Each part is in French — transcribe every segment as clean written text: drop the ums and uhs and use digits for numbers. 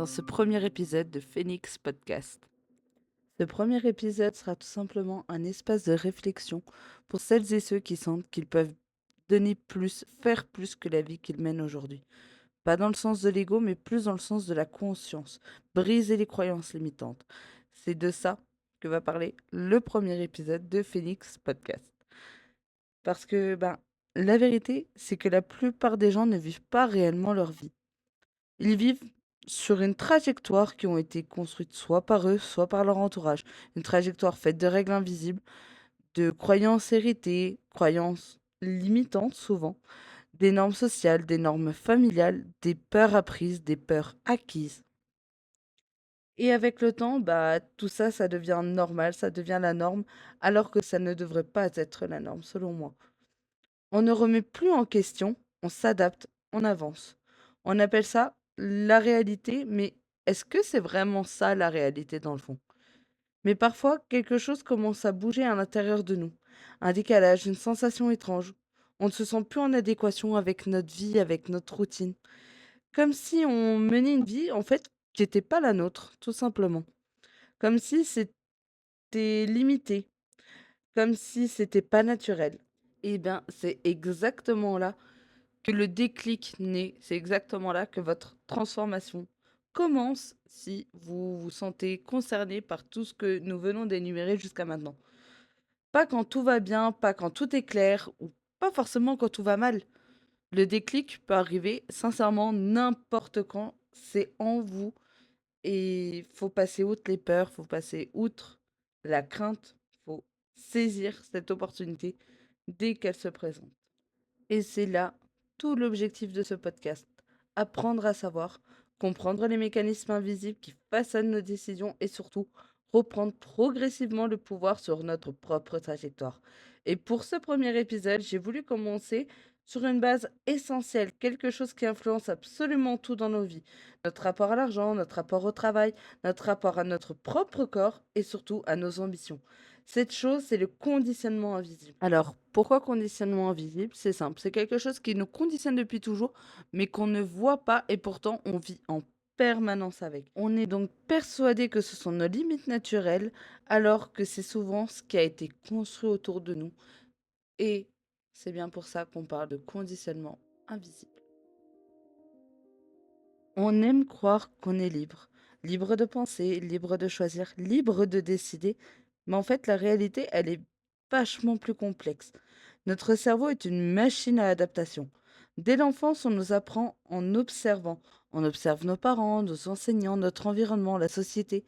dans ce premier épisode de Phoenix Podcast. Ce premier épisode sera tout simplement un espace de réflexion pour celles et ceux qui sentent qu'ils peuvent donner plus, faire plus que la vie qu'ils mènent aujourd'hui. Pas dans le sens de l'ego, mais plus dans le sens de la conscience. Briser les croyances limitantes. C'est de ça que va parler le premier épisode de Phoenix Podcast. Parce que, la vérité, c'est que la plupart des gens ne vivent pas réellement leur vie. Ils vivent sur une trajectoire qui ont été construites soit par eux, soit par leur entourage. Une trajectoire faite de règles invisibles, de croyances héritées, croyances limitantes souvent, des normes sociales, des normes familiales, des peurs apprises, des peurs acquises. Et avec le temps, tout ça, ça devient normal, ça devient la norme, alors que ça ne devrait pas être la norme, selon moi. On ne remet plus en question, on s'adapte, on avance. On appelle ça la réalité, mais est-ce que c'est vraiment ça la réalité dans le fond? Mais parfois, quelque chose commence à bouger à l'intérieur de nous. Un décalage, une sensation étrange. On ne se sent plus en adéquation avec notre vie, avec notre routine. Comme si on menait une vie, en fait, qui n'était pas la nôtre, tout simplement. Comme si c'était limité, comme si c'était pas naturel. Eh bien, c'est exactement là que le déclic naît. C'est exactement là que votre transformation commence si vous vous sentez concerné par tout ce que nous venons d'énumérer jusqu'à maintenant. Pas quand tout va bien, pas quand tout est clair, ou pas forcément quand tout va mal. Le déclic peut arriver sincèrement n'importe quand, c'est en vous et faut passer outre les peurs, faut passer outre la crainte, faut saisir cette opportunité dès qu'elle se présente. Et c'est là tout l'objectif de ce podcast. Apprendre à savoir, comprendre les mécanismes invisibles qui façonnent nos décisions et surtout reprendre progressivement le pouvoir sur notre propre trajectoire. Et pour ce premier épisode, j'ai voulu commencer sur une base essentielle, quelque chose qui influence absolument tout dans nos vies. Notre rapport à l'argent, notre rapport au travail, notre rapport à notre propre corps et surtout à nos ambitions. Cette chose, c'est le conditionnement invisible. Alors, pourquoi conditionnement invisible? C'est simple, c'est quelque chose qui nous conditionne depuis toujours, mais qu'on ne voit pas et pourtant on vit en permanence avec. On est donc persuadé que ce sont nos limites naturelles, alors que c'est souvent ce qui a été construit autour de nous. Et c'est bien pour ça qu'on parle de conditionnement invisible. On aime croire qu'on est libre, libre de penser, libre de choisir, libre de décider, mais en fait la réalité, elle est vachement plus complexe. Notre cerveau est une machine à adaptation. Dès l'enfance, on nous apprend en observant. On observe nos parents, nos enseignants, notre environnement, la société.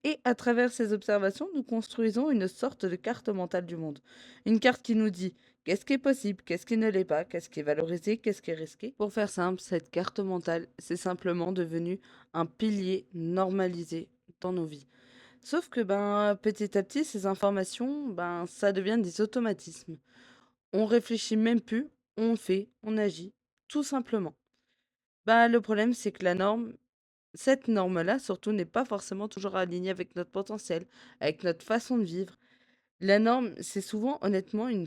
Et à travers ces observations, nous construisons une sorte de carte mentale du monde. Une carte qui nous dit qu'est-ce qui est possible, qu'est-ce qui ne l'est pas, qu'est-ce qui est valorisé, qu'est-ce qui est risqué. Pour faire simple, cette carte mentale, c'est simplement devenu un pilier normalisé dans nos vies. Sauf que petit à petit, ces informations, ça devient des automatismes. On réfléchit même plus, on fait, on agit, tout simplement. Le problème, c'est que cette norme-là, surtout, n'est pas forcément toujours alignée avec notre potentiel, avec notre façon de vivre. La norme, c'est souvent, honnêtement, une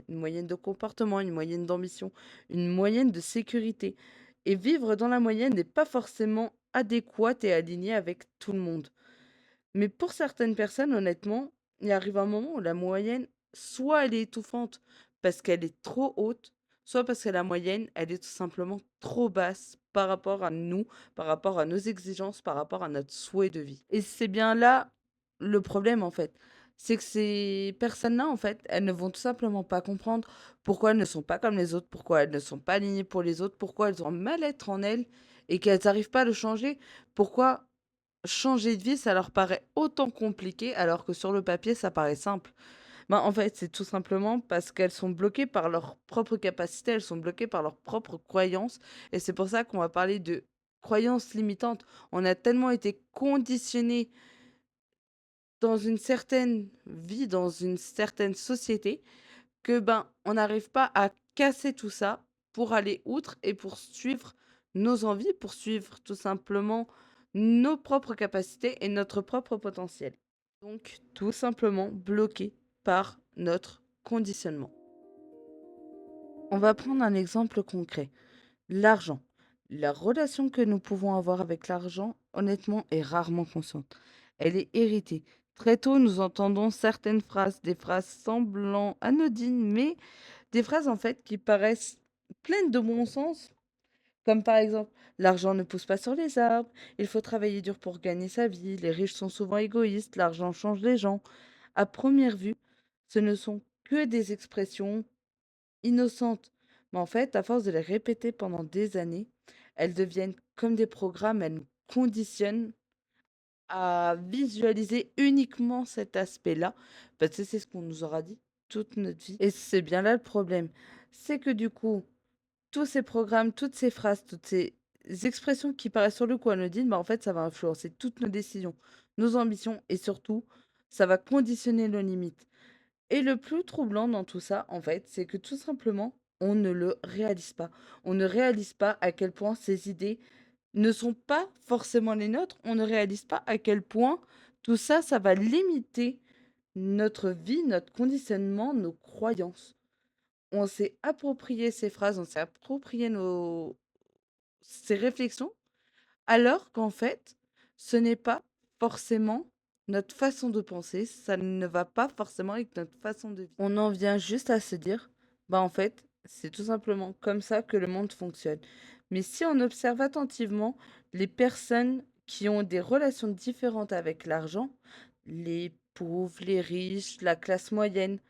moyenne de comportement, une moyenne d'ambition, une moyenne de sécurité. Et vivre dans la moyenne n'est pas forcément adéquat et aligné avec tout le monde. Mais pour certaines personnes, honnêtement, il arrive un moment où la moyenne, soit elle est étouffante parce qu'elle est trop haute, soit parce que la moyenne, elle est tout simplement trop basse par rapport à nous, par rapport à nos exigences, par rapport à notre souhait de vie. Et c'est bien là le problème, en fait. C'est que ces personnes-là, en fait, elles ne vont tout simplement pas comprendre pourquoi elles ne sont pas comme les autres, pourquoi elles ne sont pas alignées pour les autres, pourquoi elles ont un mal-être en elles et qu'elles n'arrivent pas à le changer, pourquoi changer de vie, ça leur paraît autant compliqué alors que sur le papier, ça paraît simple. En fait, c'est tout simplement parce qu'elles sont bloquées par leurs propres capacités, elles sont bloquées par leurs propres croyances. Et c'est pour ça qu'on va parler de croyances limitantes. On a tellement été conditionnés dans une certaine vie, dans une certaine société, que on n'arrive pas à casser tout ça pour aller outre et pour suivre nos envies, pour suivre tout simplement nos propres capacités et notre propre potentiel. Donc tout simplement bloqué par notre conditionnement. On va prendre un exemple concret. L'argent. La relation que nous pouvons avoir avec l'argent, honnêtement, est rarement consciente. Elle est héritée. Très tôt, nous entendons certaines phrases, des phrases semblant anodines, mais des phrases en fait qui paraissent pleines de bon sens, comme par exemple l'argent ne pousse pas sur les arbres, il faut travailler dur pour gagner sa vie, les riches sont souvent égoïstes, l'argent change les gens. À première vue, ce ne sont que des expressions innocentes. Mais en fait, à force de les répéter pendant des années, elles deviennent comme des programmes, elles nous conditionnent à visualiser uniquement cet aspect-là, parce que c'est ce qu'on nous aura dit toute notre vie. Et c'est bien là le problème. C'est que du coup, tous ces programmes, toutes ces phrases, toutes ces expressions qui paraissent sur le coup anodines, bah en fait, ça va influencer toutes nos décisions, nos ambitions et surtout, ça va conditionner nos limites. Et le plus troublant dans tout ça, en fait, c'est que tout simplement, on ne le réalise pas. On ne réalise pas à quel point ces idées ne sont pas forcément les nôtres. On ne réalise pas à quel point tout ça, ça va limiter notre vie, notre conditionnement, nos croyances. On s'est approprié ces phrases, on s'est approprié ces réflexions, alors qu'en fait, ce n'est pas forcément notre façon de penser, ça ne va pas forcément avec notre façon de vivre. On en vient juste à se dire, bah en fait, c'est tout simplement comme ça que le monde fonctionne. Mais si on observe attentivement les personnes qui ont des relations différentes avec l'argent, les pauvres, les riches, la classe moyenne,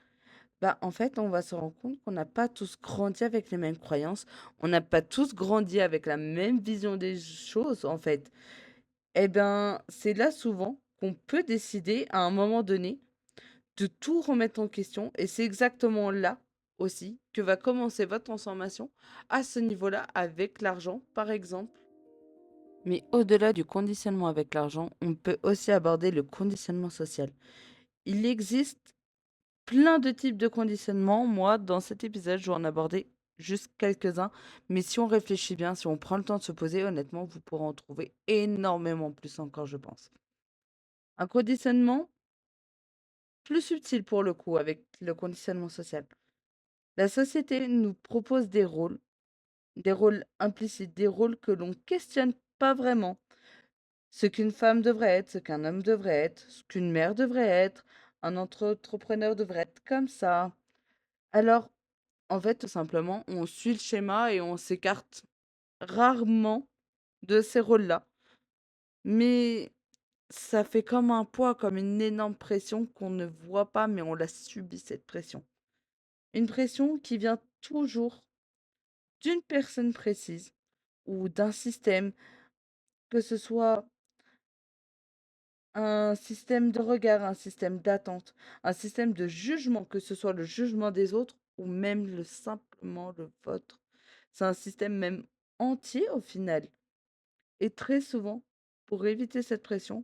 bah en fait, on va se rendre compte qu'on n'a pas tous grandi avec les mêmes croyances, on n'a pas tous grandi avec la même vision des choses, en fait. Eh bien, c'est là souvent qu'on peut décider à un moment donné de tout remettre en question et c'est exactement là aussi que va commencer votre transformation à ce niveau-là avec l'argent, par exemple. Mais au-delà du conditionnement avec l'argent, on peut aussi aborder le conditionnement social. Il existe plein de types de conditionnement. Moi, dans cet épisode, je vais en aborder juste quelques-uns. Mais si on réfléchit bien, si on prend le temps de se poser, honnêtement, vous pourrez en trouver énormément plus encore, je pense. Un conditionnement plus subtil pour le coup avec le conditionnement social. La société nous propose des rôles implicites, des rôles que l'on questionne pas vraiment. Ce qu'une femme devrait être, ce qu'un homme devrait être, ce qu'une mère devrait être, un entrepreneur devrait être comme ça. Alors, en fait, tout simplement, on suit le schéma et on s'écarte rarement de ces rôles-là. Mais ça fait comme un poids, comme une énorme pression qu'on ne voit pas, mais on la subit, cette pression. Une pression qui vient toujours d'une personne précise ou d'un système, que ce soit un système de regard, un système d'attente, un système de jugement, que ce soit le jugement des autres ou même simplement le vôtre. C'est un système même entier au final. Et très souvent, pour éviter cette pression,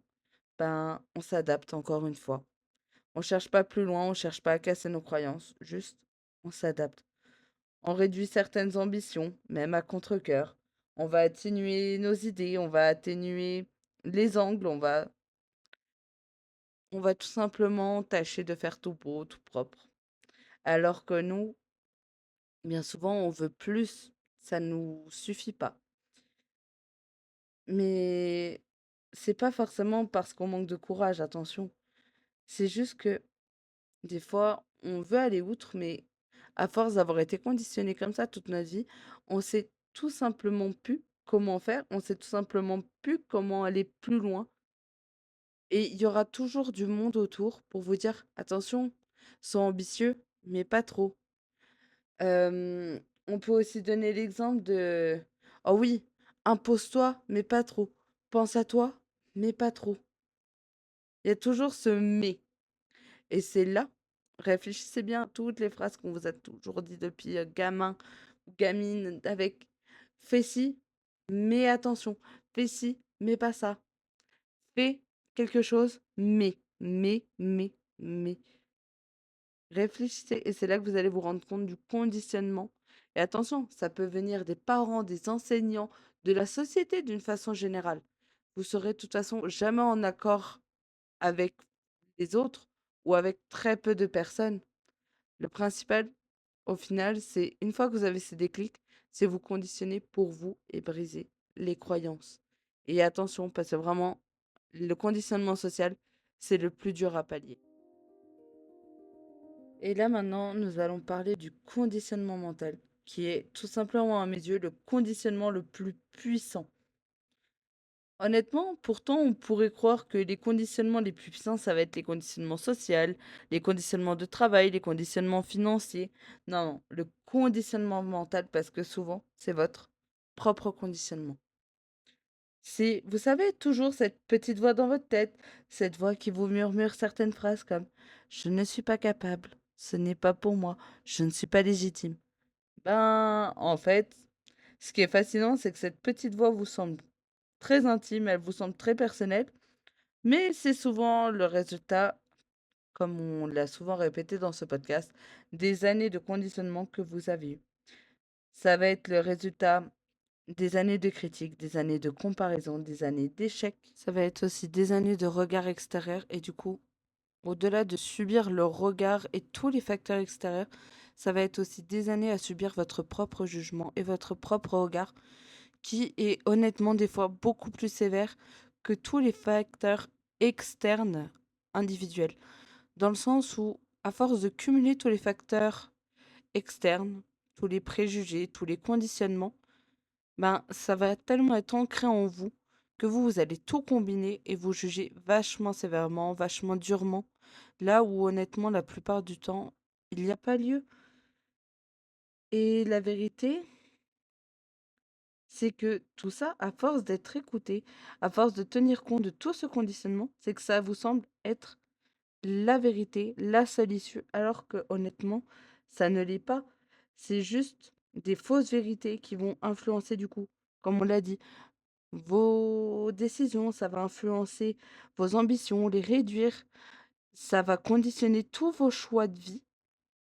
ben, on s'adapte encore une fois. On cherche pas plus loin, on cherche pas à casser nos croyances, juste on s'adapte. On réduit certaines ambitions, même à contre-cœur. On va atténuer nos idées, on va atténuer les angles, on va tout simplement tâcher de faire tout beau, tout propre. Alors que nous, bien souvent, on veut plus, ça nous suffit pas. Mais c'est pas forcément parce qu'on manque de courage, attention. C'est juste que des fois, on veut aller outre, mais à force d'avoir été conditionné comme ça toute notre vie, on sait tout simplement plus comment faire, on sait tout simplement plus comment aller plus loin. Et il y aura toujours du monde autour pour vous dire, attention, sois ambitieux, mais pas trop. On peut aussi donner l'exemple de, oh oui, impose-toi, mais pas trop. Pense à toi, mais pas trop. Il y a toujours ce mais. Et c'est là, réfléchissez bien à toutes les phrases qu'on vous a toujours dit depuis gamin ou gamine avec fais ci, mais attention, fais ci, mais pas ça. Fais quelque chose, mais. Réfléchissez et c'est là que vous allez vous rendre compte du conditionnement. Et attention, ça peut venir des parents, des enseignants, de la société d'une façon générale. Vous serez de toute façon jamais en accord avec les autres ou avec très peu de personnes. Le principal, au final, c'est une fois que vous avez ces déclics, c'est vous conditionner pour vous et briser les croyances. Et attention, parce que vraiment, le conditionnement social, c'est le plus dur à pallier. Et là maintenant, nous allons parler du conditionnement mental, qui est tout simplement à mes yeux le conditionnement le plus puissant. Honnêtement, pourtant, on pourrait croire que les conditionnements les plus puissants, ça va être les conditionnements sociaux, les conditionnements de travail, les conditionnements financiers. Non, non, le conditionnement mental, parce que souvent, c'est votre propre conditionnement. C'est, vous savez, toujours cette petite voix dans votre tête, cette voix qui vous murmure certaines phrases comme «Je ne suis pas capable, ce n'est pas pour moi, je ne suis pas légitime». Ben, en fait, ce qui est fascinant, c'est que cette petite voix vous semble très intime, elle vous semble très personnelle, mais c'est souvent le résultat, comme on l'a souvent répété dans ce podcast, des années de conditionnement que vous avez eues. Ça va être le résultat des années de critiques, des années de comparaison, des années d'échecs. Ça va être aussi des années de regard extérieur et du coup, au-delà de subir le regard et tous les facteurs extérieurs, ça va être aussi des années à subir votre propre jugement et votre propre regard qui est honnêtement des fois beaucoup plus sévère que tous les facteurs externes individuels. Dans le sens où, à force de cumuler tous les facteurs externes, tous les préjugés, tous les conditionnements, ben, ça va tellement être ancré en vous que vous allez tout combiner et vous juger vachement sévèrement, vachement durement, là où honnêtement, la plupart du temps, il n'y a pas lieu. Et la vérité, c'est que tout ça, à force d'être écouté, à force de tenir compte de tout ce conditionnement, c'est que ça vous semble être la vérité, la seule issue, alors que honnêtement, ça ne l'est pas. C'est juste des fausses vérités qui vont influencer du coup, comme on l'a dit, vos décisions, ça va influencer vos ambitions, les réduire, ça va conditionner tous vos choix de vie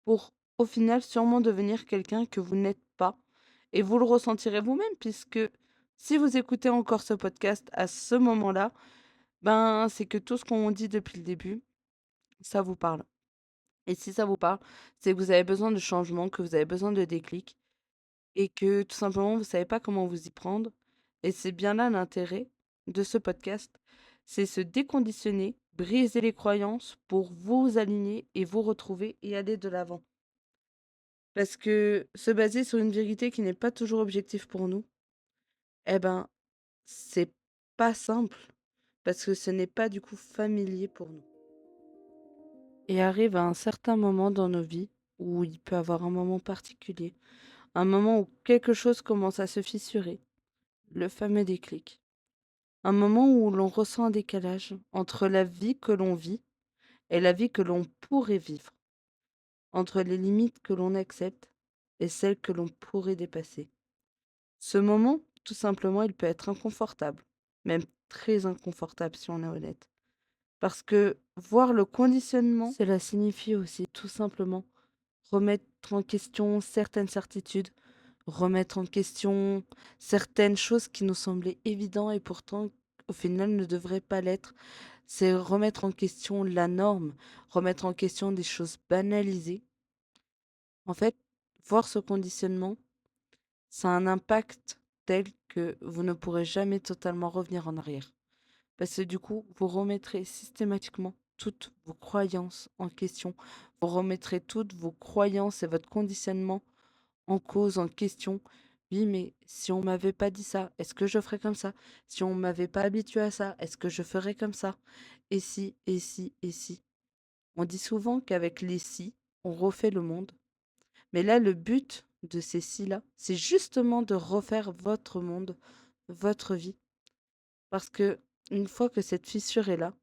pour au final sûrement devenir quelqu'un que vous n'êtes pas. Et vous le ressentirez vous-même puisque si vous écoutez encore ce podcast à ce moment-là, ben c'est que tout ce qu'on dit depuis le début, ça vous parle. Et si ça vous parle, c'est que vous avez besoin de changement, que vous avez besoin de déclic et que tout simplement vous savez pas comment vous y prendre. Et c'est bien là l'intérêt de ce podcast, c'est se déconditionner, briser les croyances pour vous aligner et vous retrouver et aller de l'avant. Parce que se baser sur une vérité qui n'est pas toujours objective pour nous, eh ben, c'est pas simple, parce que ce n'est pas du coup familier pour nous. Et arrive à un certain moment dans nos vies, où il peut avoir un moment particulier, un moment où quelque chose commence à se fissurer, le fameux déclic. Un moment où l'on ressent un décalage entre la vie que l'on vit et la vie que l'on pourrait vivre, entre les limites que l'on accepte et celles que l'on pourrait dépasser. Ce moment, tout simplement, il peut être inconfortable, même très inconfortable si on est honnête. Parce que voir le conditionnement, cela signifie aussi tout simplement remettre en question certaines certitudes, remettre en question certaines choses qui nous semblaient évidentes et pourtant au final ne devraient pas l'être. C'est remettre en question la norme, remettre en question des choses banalisées. En fait, voir ce conditionnement, ça a un impact tel que vous ne pourrez jamais totalement revenir en arrière. Parce que du coup, vous remettrez systématiquement toutes vos croyances en question. Vous remettrez toutes vos croyances et votre conditionnement en cause, en question. Oui, mais si on m'avait pas dit ça, est-ce que je ferais comme ça? Si on m'avait pas habitué à ça, est-ce que je ferais comme ça? Et si, et si, et si. On dit souvent qu'avec les si, on refait le monde. Mais là, le but de ces si-là, c'est justement de refaire votre monde, votre vie. Parce que une fois que cette fissure est là,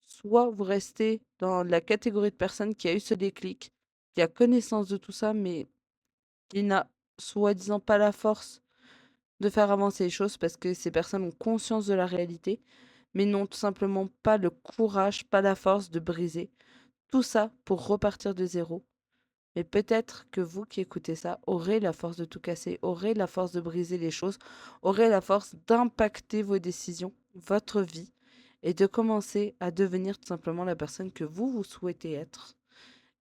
soit vous restez dans la catégorie de personnes qui a eu ce déclic, qui a connaissance de tout ça, mais qui n'a soi-disant pas la force de faire avancer les choses parce que ces personnes ont conscience de la réalité, mais n'ont tout simplement pas le courage, pas la force de briser tout ça pour repartir de zéro. Mais peut-être que vous qui écoutez ça aurez la force de tout casser, aurez la force de briser les choses, aurez la force d'impacter vos décisions, votre vie, et de commencer à devenir tout simplement la personne que vous souhaitez être.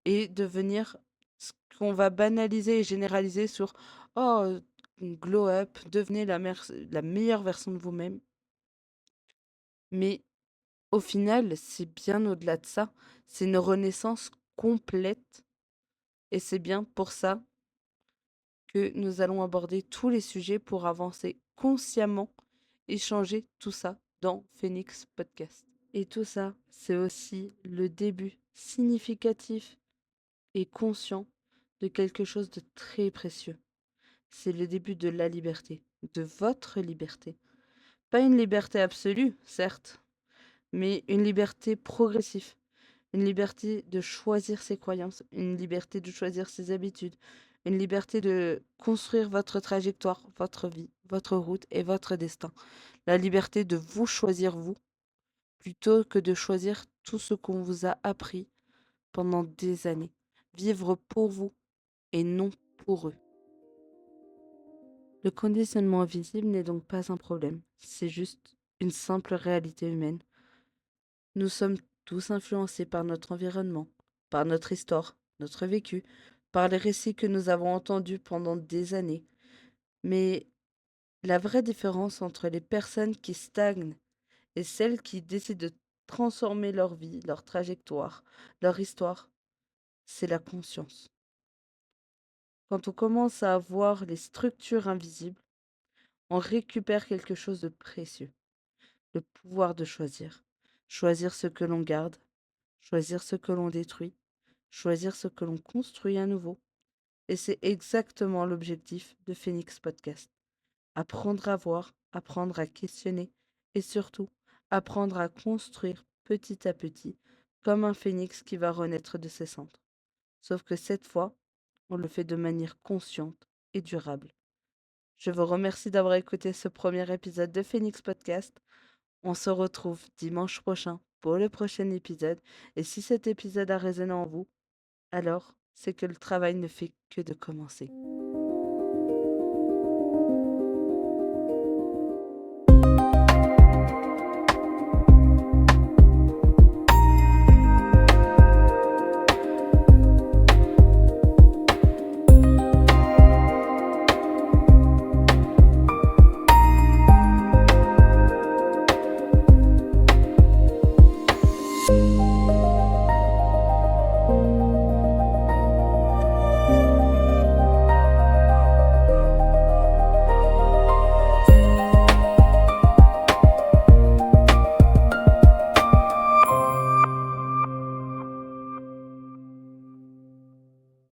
Et devenir ce qu'on va banaliser et généraliser sur «Oh, glow up, devenez la meilleure version de vous-même. Mais au final, c'est bien au-delà de ça. C'est une renaissance complète. Et c'est bien pour ça que nous allons aborder tous les sujets pour avancer consciemment et changer tout ça dans Phoenix Podcast. Et tout ça, c'est aussi le début significatif et conscient de quelque chose de très précieux. C'est le début de la liberté, de votre liberté. Pas une liberté absolue, certes, mais une liberté progressive. Une liberté de choisir ses croyances, une liberté de choisir ses habitudes, une liberté de construire votre trajectoire, votre vie, votre route et votre destin. La liberté de vous choisir vous, plutôt que de choisir tout ce qu'on vous a appris pendant des années. Vivre pour vous et non pour eux. Le conditionnement invisible n'est donc pas un problème, c'est juste une simple réalité humaine. Nous sommes tous influencés par notre environnement, par notre histoire, notre vécu, par les récits que nous avons entendus pendant des années. Mais la vraie différence entre les personnes qui stagnent et celles qui décident de transformer leur vie, leur trajectoire, leur histoire, c'est la conscience. Quand on commence à voir les structures invisibles, on récupère quelque chose de précieux, le pouvoir de choisir. Choisir ce que l'on garde, choisir ce que l'on détruit, choisir ce que l'on construit à nouveau. Et c'est exactement l'objectif de Phoenix Podcast. Apprendre à voir, apprendre à questionner et surtout apprendre à construire petit à petit comme un phénix qui va renaître de ses cendres. Sauf que cette fois, on le fait de manière consciente et durable. Je vous remercie d'avoir écouté ce premier épisode de Phoenix Podcast. On se retrouve dimanche prochain pour le prochain épisode. Et si cet épisode a résonné en vous, alors c'est que le travail ne fait que de commencer.